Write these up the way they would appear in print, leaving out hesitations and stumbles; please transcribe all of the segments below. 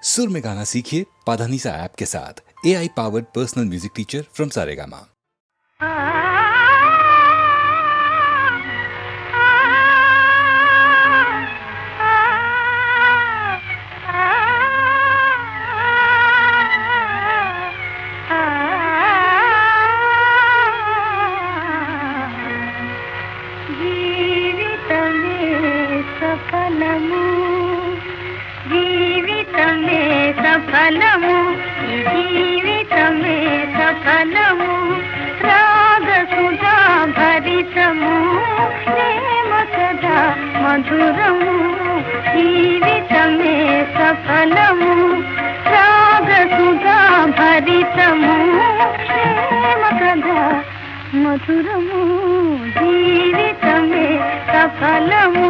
सुर में गाना सीखिए पाधानीसा ऐप के साथ। AI powered personal music teacher from Saregama. సఫలము జీవితమే సఫలము రాగ సుధా భరితము ప్రేమ సదా మధురము జీవితమే సఫలము రాగ సుధా భరితము ప్రేమ సదా మధురము జీవితమే సఫలము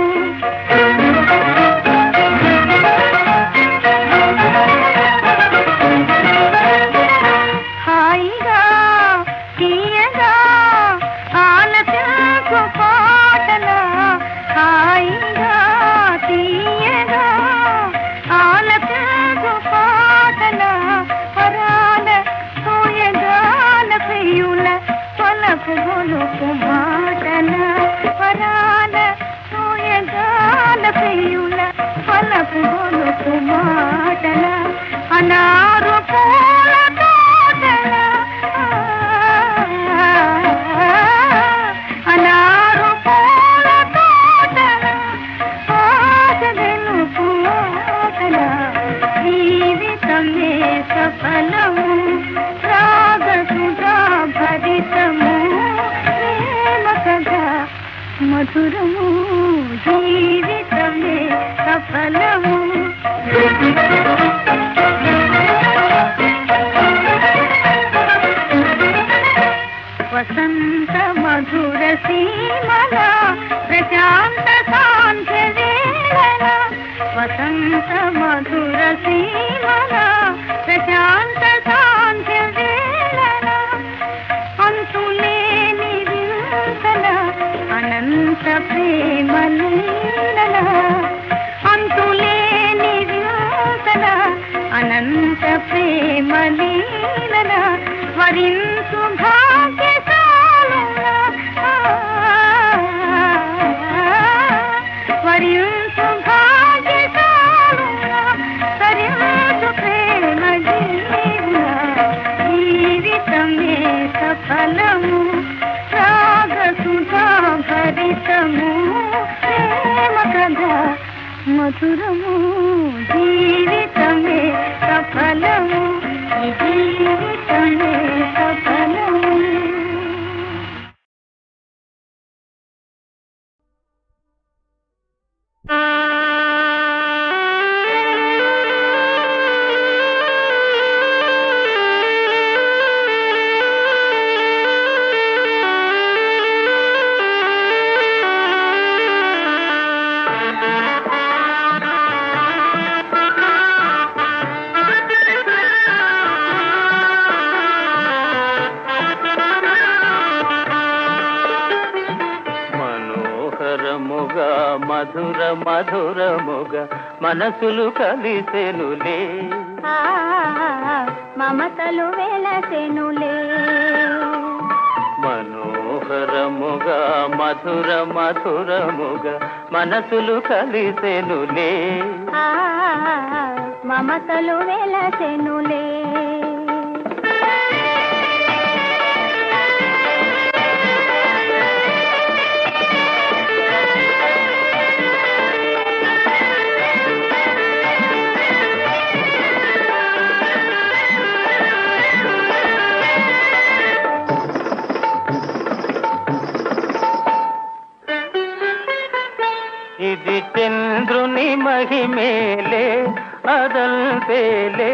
అనారు పూల తోటల అనారు పూల తోటల ఆశలను పూటల జీవితమే సఫలము రాగ సుధా భరితము ప్రేమ కథా మధురము జీవితమే సఫలము వసంత మధుర సీమల ప్రశాంత సాంధ్య వేళల వసంత మధుర సీమల ప్రశాంత సాంధ్య వేళల అంతులేని వింతల అనంత ప్రేమ లీలల అంతులేని వింతల అనంత ప్రేమ లీలల వరించు భాగ్యశాలులా వరించు భాగ్యశాలులా సరించు ప్రేమ జీవులా జీవితమే సఫలము రాగ సుధా భరితము ప్రేమ కథా మధురము జీవితమే సఫలము జీవితమే సఫలము మధుర మధురముగ మనసులు కలిసెనులే మమతలు వెలసెనులే మనోహరముగా మధుర మధురముగ మనసులు కలిసెనులే మమతలు వెలసెనులే ఇది చంద్రుని మహిమేలే అదల్పేలే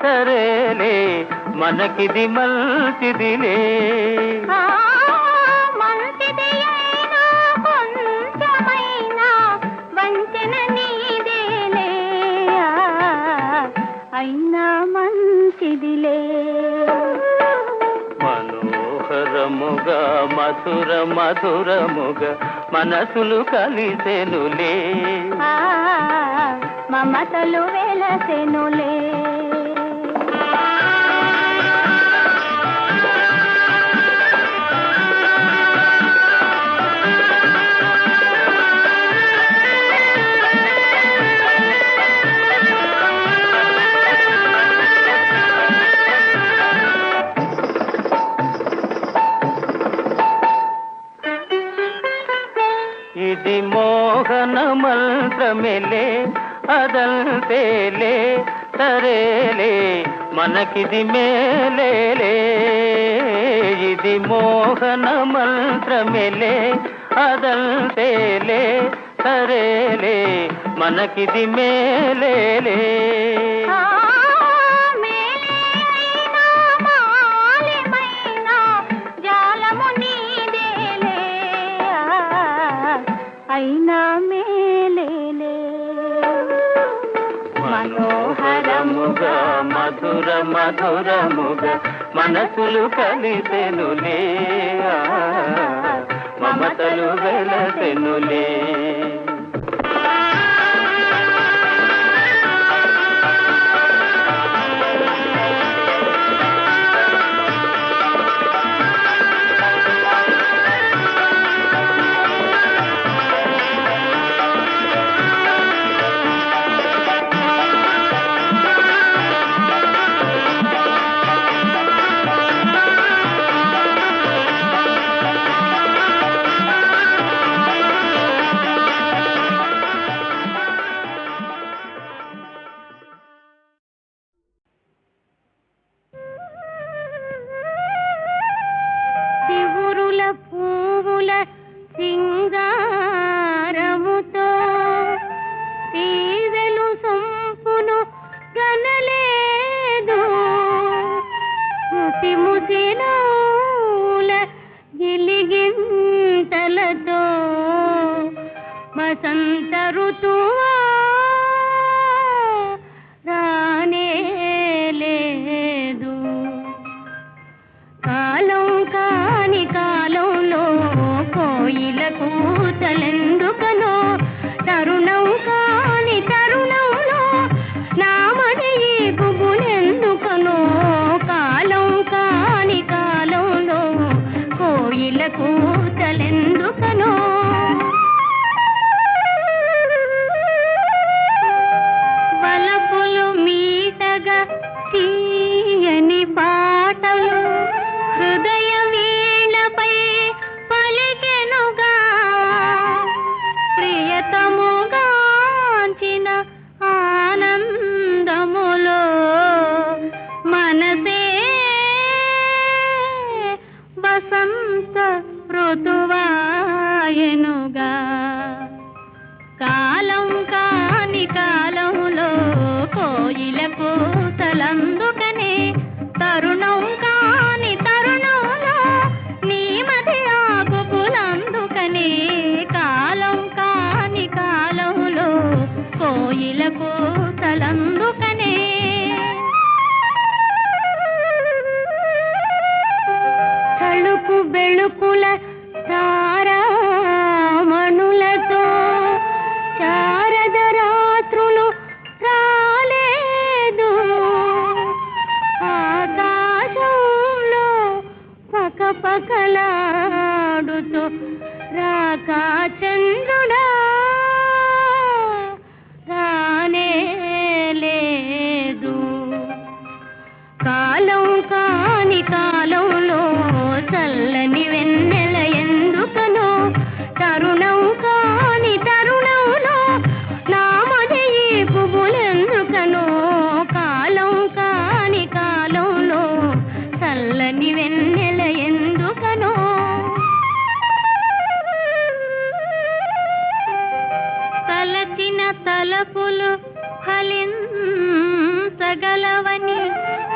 సరేలే మనకిది మంచిదిలే మంచిది అయినా కొంచెమైనా వంచన నీదేలే అయినా మంచిదిలే మనోహరముగా మధుర మధురముగా మనసులు కలిసెనులే మమతలు వెలసెనులే. ఇది మోహన మంత్రమేలే అదంతేలే సరేలే మనకిది మేలేలే. ఇది మోహన మంత్రమేలే అదంతేలే సరేలే మనకిది మేలేలే. అయినా మేలేలే. మనోహరముగా మధుర మధురముగా మనసులు కలిసెనులే, మమతలు వెలసెనులే. పువ్వుల సింగారముతో తీవెలు సొంపును గనలేదు. ముసి ముసినూల గిలిగింతలతో వసంత ఋతువా రానే లేదు. కాలం కాని కాలంలో కోయిల కూతలెందుకనో, తరుణం కాని తరుణంలో నామది గుబులెందుకనో. కాలం కాని కాలంలో కోయిల కూతలెందుకనో. వలపులు మీటగా తీయని పాటలు హృదయ వీణపై పలికెనుగా. ప్రియతముగాంచిన ఆనందములో మనసే వసంత ఋతువాయనుగా. కాలం కాని కాలంలో కోయిల కూతలందుకనే, తరుణం కాని తరుణంలో నీ మది ఆకుపులందుకనే. కాలం కాని కాలంలో కోయిల కూతలందుకనే. తళుకు బెళుకుల తారామణులతో శారద రాత్రులు రాలేదు. ఆకాశంలో పకపకలాడుతూ రాకా చంద్రుడా రానే లేదు. కాలం కాని కాలంలో చల్లని వెన్నెల ఎందుకనో, తరుణం కాని తరుణంలో నామది పువ్వులెందుకనో. కాలం కాని కాలంలో చల్లని వెన్నెల ఎందుకనో. తలచిన తలపులు ఫలించగలవని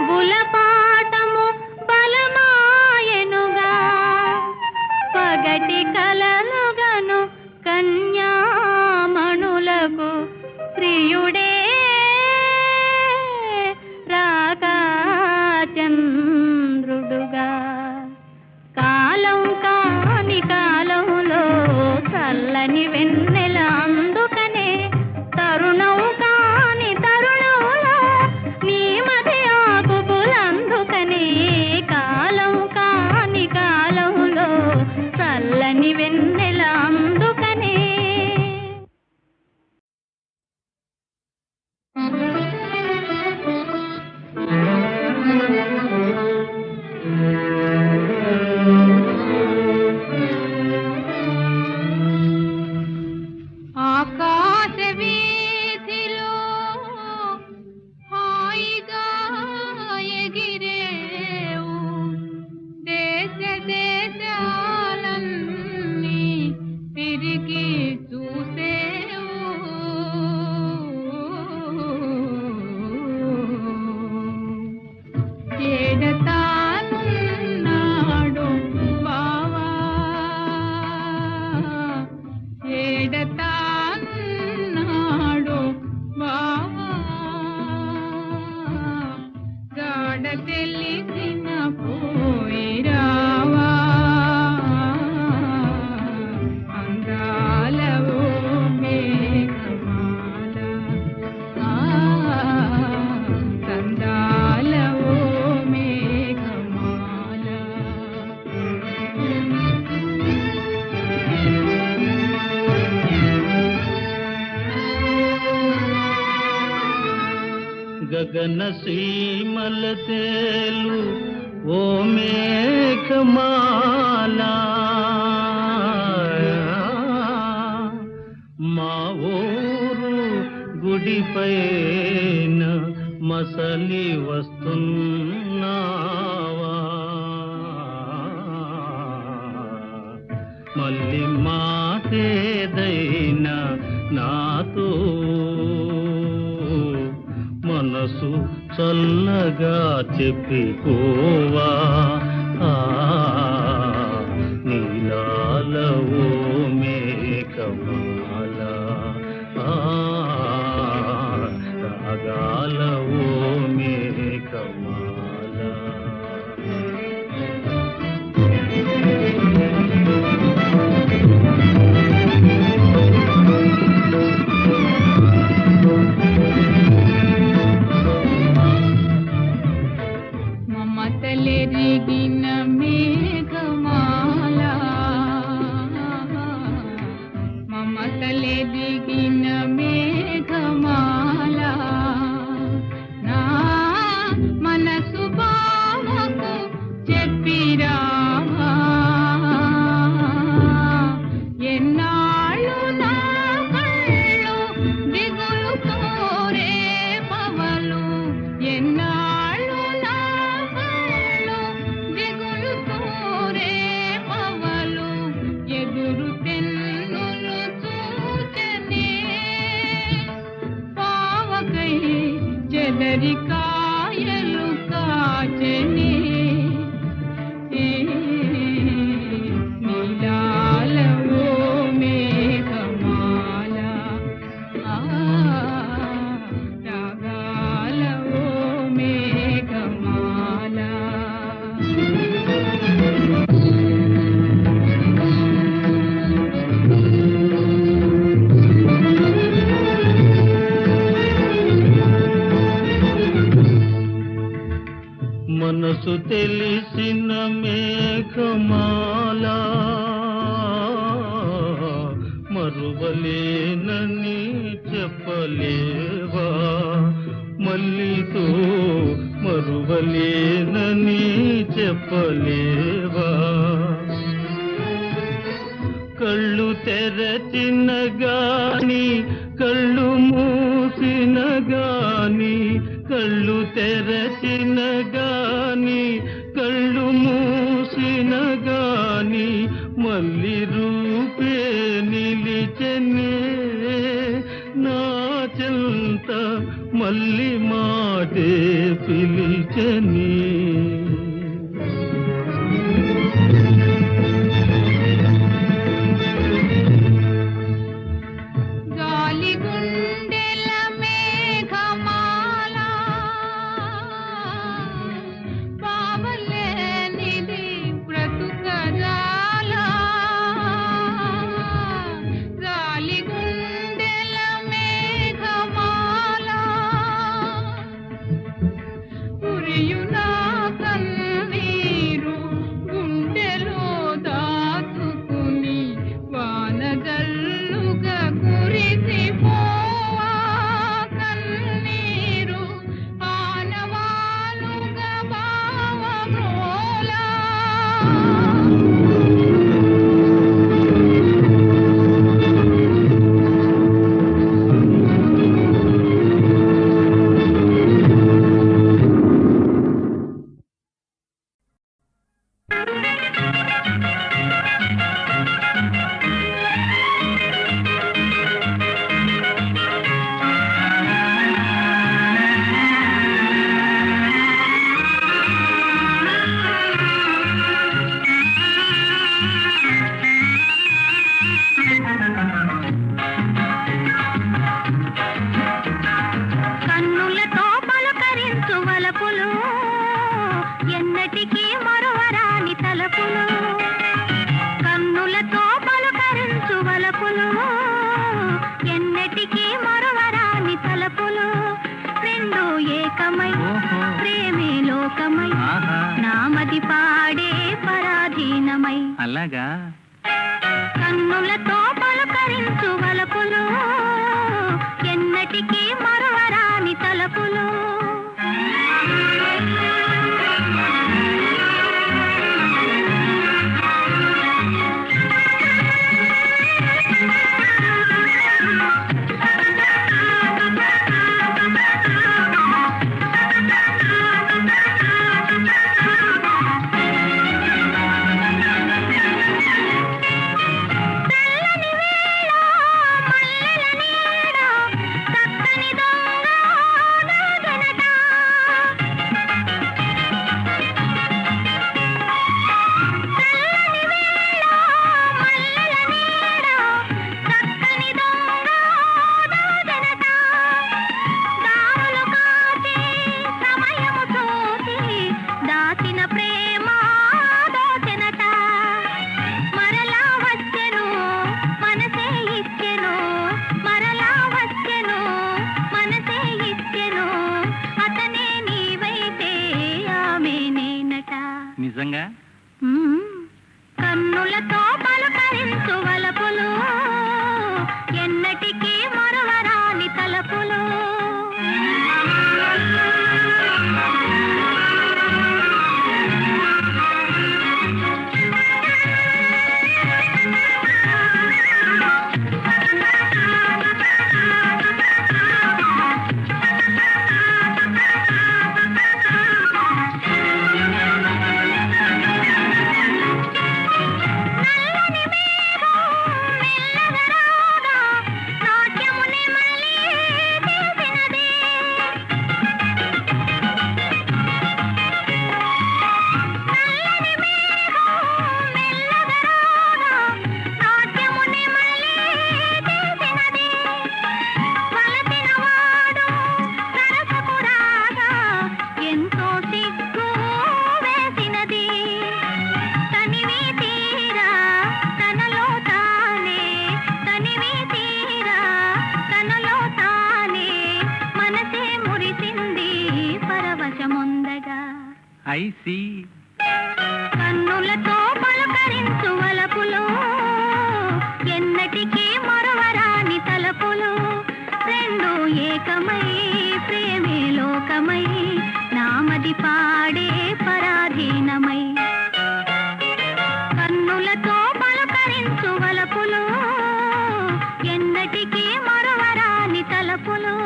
బులపాటము బలమాయనుగా. పగటి కలలుగను కన్యామణులకు ప్రియుడే రాకా చంద్రుడుగా. కాలం కాని కాలంలో చల్లని వెన్నెల అందుకనే, తరుణం కాని గగన సీమల తేలు ఓ మేఘమాలా మా ఊరు గుడిపైన మసలి వస్తున్నావా మళ్ళీ మాటేదైనా నాతో మనసు చల్లగా చెప్పిపోవా నీలాల ఓ మేఘమాల రాగాల ఓ మేఘమాల మమతలెరిగిన మేఘమాల మమతలెరిగిన మేఘమాల నా మనసు బావకు చెప్పిరావా ఎన్నాళ్ళు నా కళ్ళు దిగులు కోరే పవలు ఎన్నాళ్ళు నా కళ్ళు దిగులు కోరే పవలు ఎదురు తెన్నులు చూచనే పావకై చెదరి కాయలు కాచనే నీలాల ఓ మేఘమాల రాగాల ఓ మేఘమాల మనసు తెలిసిన మేఘమాల మరువలేనని చెప్పలేవా మల్లితో మరువలేనని చెప్పలేవా కళ్ళు తెరచిన గాని కళ్ళు మూసిన గాని కళ్ళు తెరచిన గాని కళ్ళు మూసిన గాని మళ్ళీ రూపే నిలిచనే నా చెంత మళ్ళీ మాటే పిలిచని గాలి గుండెల మేఘమాల పావలేనిది బ్రతుకజాల గాలి గుండెల మేఘమాల కురియునా కన్నీరు గుండెలో దాచుకుని వానజల్లుగా కురిసిపోవా కన్నీరు ఆనవాలుగా భావమోలా కన్నులతో పలకరించు వలపులు ఎన్నటికీ మరువరాని తలపులు కన్నులతో పలకరించు వలపులు ఎన్నటికీ మరువరాని తలపులు రెండు ఏకమై ప్రేమే లోకమై నామది పాడే పరాధీనమై అలాగా కన్నులతో పలకరించు వలపులు ఎన్నటికీ మరువరాని తలపులు ఐ సీ. కన్నులతో పలకరించు వలపులు, ఎన్నటికీ మరవరాని తలపులు, రెండు ఏకమై ప్రేమే లోకమై, నామది పాడే పరాధీనమై. కన్నులతో పలకరించు వలపులు, ఎన్నటికీ మరవరాని తలపులు.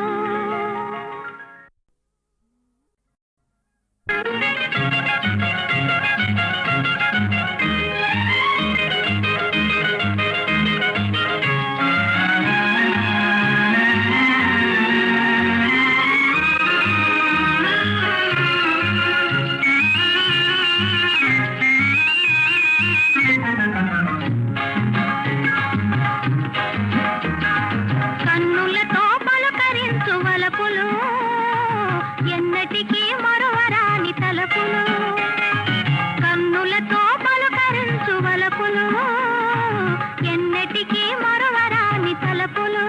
కన్నులతో పలకరించు వలపులు, ఎన్నటికీ మరువరాని తలపులు. కన్నులతో పలకరించు వలపులు, ఎన్నటికీ మరువరాని తలపులు,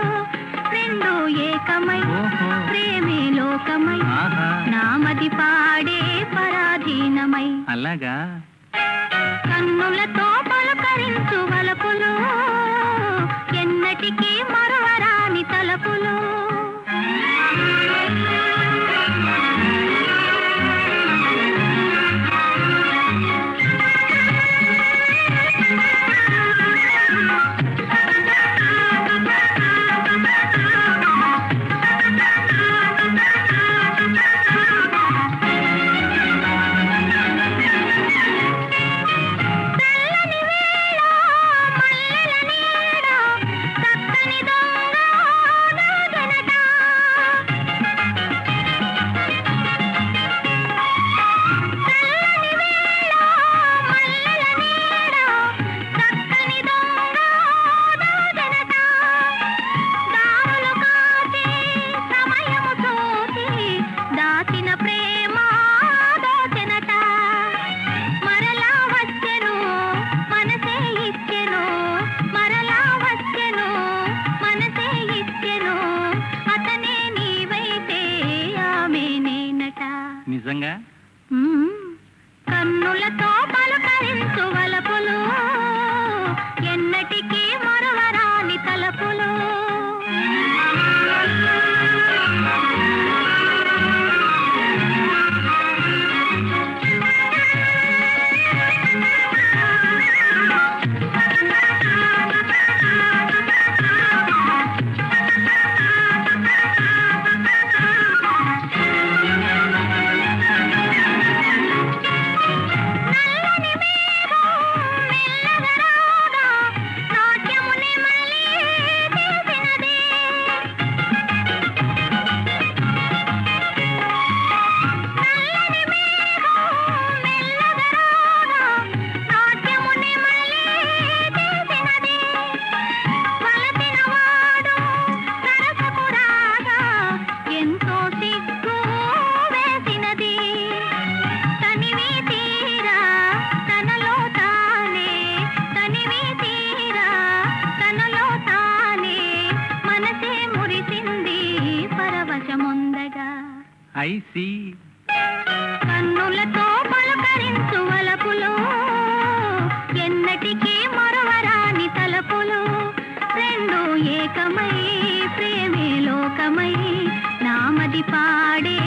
రెండు ఏకమై ప్రేమే లోకమై, నామది పాడే పరాధీనమై. అలాగా. కన్నులతో పలకరించు వలపులు, ఎన్నటికీ మరువరాని తలపులు. తెల్లని వేళ మల్లెల నీడ, చక్కని దొంగ నాగనట. తెల్లని వేళ మల్లెల నీడ, చక్కని దొంగ నాగనట. దారులు కాచి సమయము చూసి దాచిన ప్రేమ దోచెనట. మరలా వచ్చెను మనసే ఇచ్చెను, మరలా వచ్చెను మనసే ఇచ్చెను, అతనే నీవైతే ఆమె నేనట. నిజంగా. కన్నులతో పలకరించు వలపులు, ఎన్నటికీ మరువరాని తలపులు. నల్లని మేఘం మెల్లగా రాగా, నాట్యముని మళ్ళీ చేసినది. నల్లని మేఘం మెల్లగా రాగా, నాట్యముని మళ్ళీ చేసినది. వలసిన వాడు సరసకు రాగా, ఎంతో సిగ్గు వేసినది. తనివి తీరా తనలో తానే, తనివి తీరా తనలో తానే, మనసే మురిసింది పరవశముందగా. I see. కన్నులతో పలకరించు వలపులు, ఎన్నటికీ మరువరాని తలపులు, రెండు ఏకమై ప్రేమే లోకమై, నామది పాడే